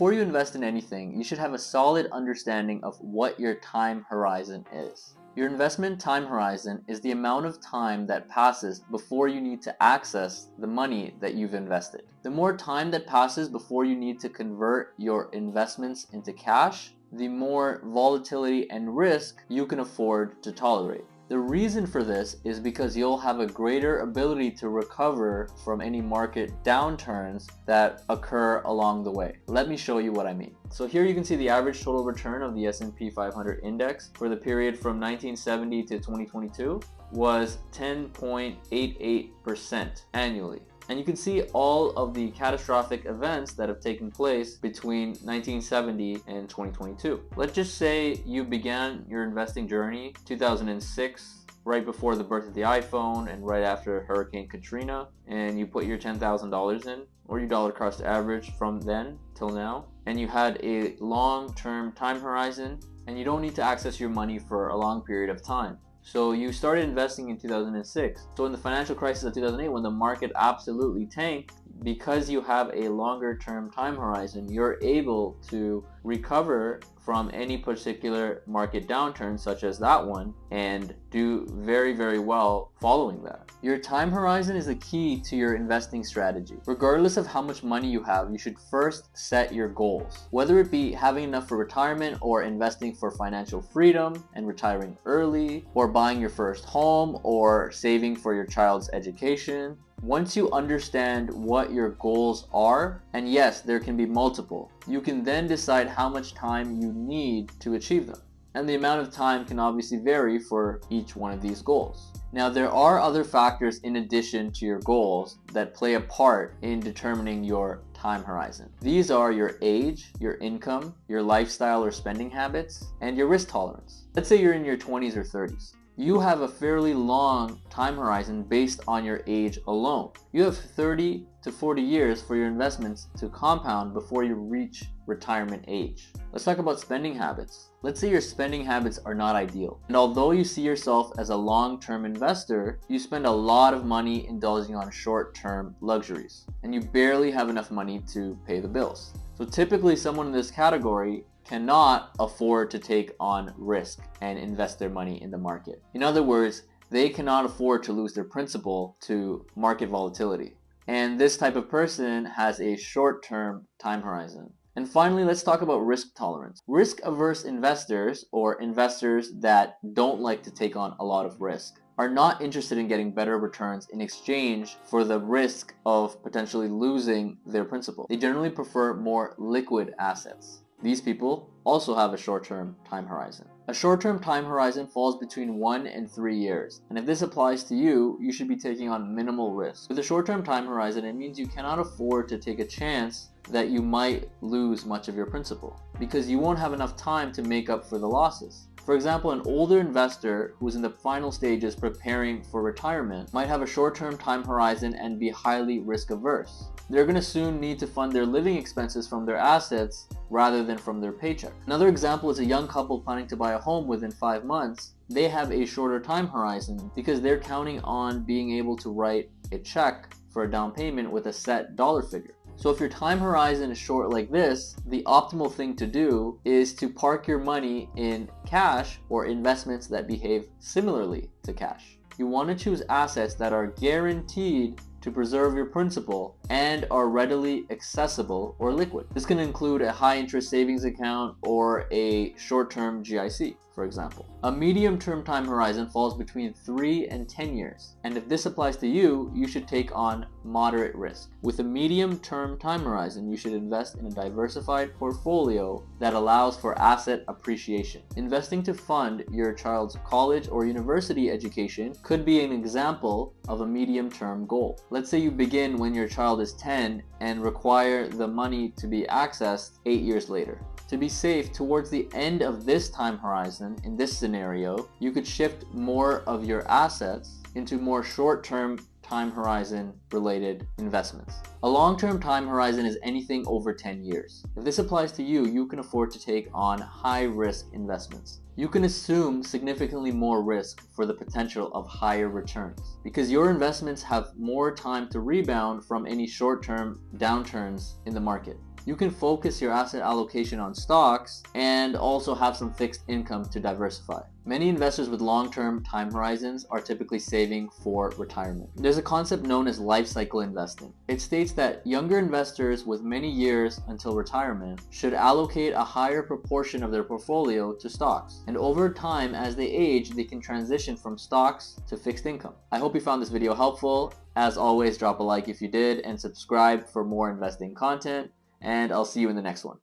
Before you invest in anything, you should have a solid understanding of what your time horizon is. Your investment time horizon is the amount of time that passes before you need to access the money that you've invested. The more time that passes before you need to convert your investments into cash, the more volatility and risk you can afford to tolerate. The reason for this is because you'll have a greater ability to recover from any market downturns that occur along the way. Let me show you what I mean. So here you can see the average total return of the S&P 500 index for the period from 1970 to 2022 was 10.88% annually. And you can see all of the catastrophic events that have taken place between 1970 and 2022. Let's just say you began your investing journey 2006, right before the birth of the iPhone and right after Hurricane Katrina, and you put your $10,000 in, or your dollar cost average from then till now, and you had a long-term time horizon, and you don't need to access your money for a long period of time. So you started investing in 2006. So in the financial crisis of 2008, when the market absolutely tanked, because you have a longer term time horizon, you're able to recover from any particular market downturn such as that one and do very, very well following that. Your time horizon is the key to your investing strategy. Regardless of how much money you have, you should first set your goals. Whether it be having enough for retirement or investing for financial freedom and retiring early, or buying your first home or saving for your child's education. Once you understand what your goals are, and yes, there can be multiple, you can then decide how much time you need to achieve them. And the amount of time can obviously vary for each one of these goals. Now, there are other factors in addition to your goals that play a part in determining your time horizon. These are your age, your income, your lifestyle or spending habits, and your risk tolerance. Let's say you're in your 20s or 30s. You have a fairly long time horizon based on your age alone. You have 30 to 40 years for your investments to compound before you reach retirement age. Let's talk about spending habits. Let's say your spending habits are not ideal. And although you see yourself as a long-term investor, you spend a lot of money indulging on short-term luxuries, and you barely have enough money to pay the bills. So typically someone in this category cannot afford to take on risk and invest their money in the market. In other words, they cannot afford to lose their principal to market volatility. And this type of person has a short-term time horizon. And finally, let's talk about risk tolerance. Risk-averse investors, or investors that don't like to take on a lot of risk, are not interested in getting better returns in exchange for the risk of potentially losing their principal. They generally prefer more liquid assets. These people also have a short-term time horizon. A short-term time horizon falls between 1 and 3 years, and if this applies to you, you should be taking on minimal risk. With a short-term time horizon, it means you cannot afford to take a chance that you might lose much of your principal, because you won't have enough time to make up for the losses. For example, an older investor who is in the final stages preparing for retirement might have a short-term time horizon and be highly risk-averse. They're going to soon need to fund their living expenses from their assets rather than from their paycheck. Another example is a young couple planning to buy a home within 5 months. They have a shorter time horizon because they're counting on being able to write a check for a down payment with a set dollar figure. So if your time horizon is short like this, the optimal thing to do is to park your money in cash or investments that behave similarly to cash. You want to choose assets that are guaranteed to preserve your principal and are readily accessible or liquid. This can include a high interest savings account or a short-term GIC, for example. A medium-term time horizon falls between 3 and 10 years. And if this applies to you, you should take on moderate risk. With a medium-term time horizon, you should invest in a diversified portfolio that allows for asset appreciation. Investing to fund your child's college or university education could be an example of a medium-term goal. Let's say you begin when your child is 10 and require the money to be accessed 8 years later. To be safe, towards the end of this time horizon, in this scenario, you could shift more of your assets into more short-term time horizon related investments. A long-term time horizon is anything over 10 years. If this applies to you, you can afford to take on high-risk investments. You can assume significantly more risk for the potential of higher returns because your investments have more time to rebound from any short-term downturns in the market. You can focus your asset allocation on stocks and also have some fixed income to diversify. Many investors with long-term time horizons are typically saving for retirement. There's a concept known as life cycle investing. It states that younger investors with many years until retirement should allocate a higher proportion of their portfolio to stocks. And over time, as they age, they can transition from stocks to fixed income. I hope you found this video helpful. As always, drop a like if you did and subscribe for more investing content. And I'll see you in the next one.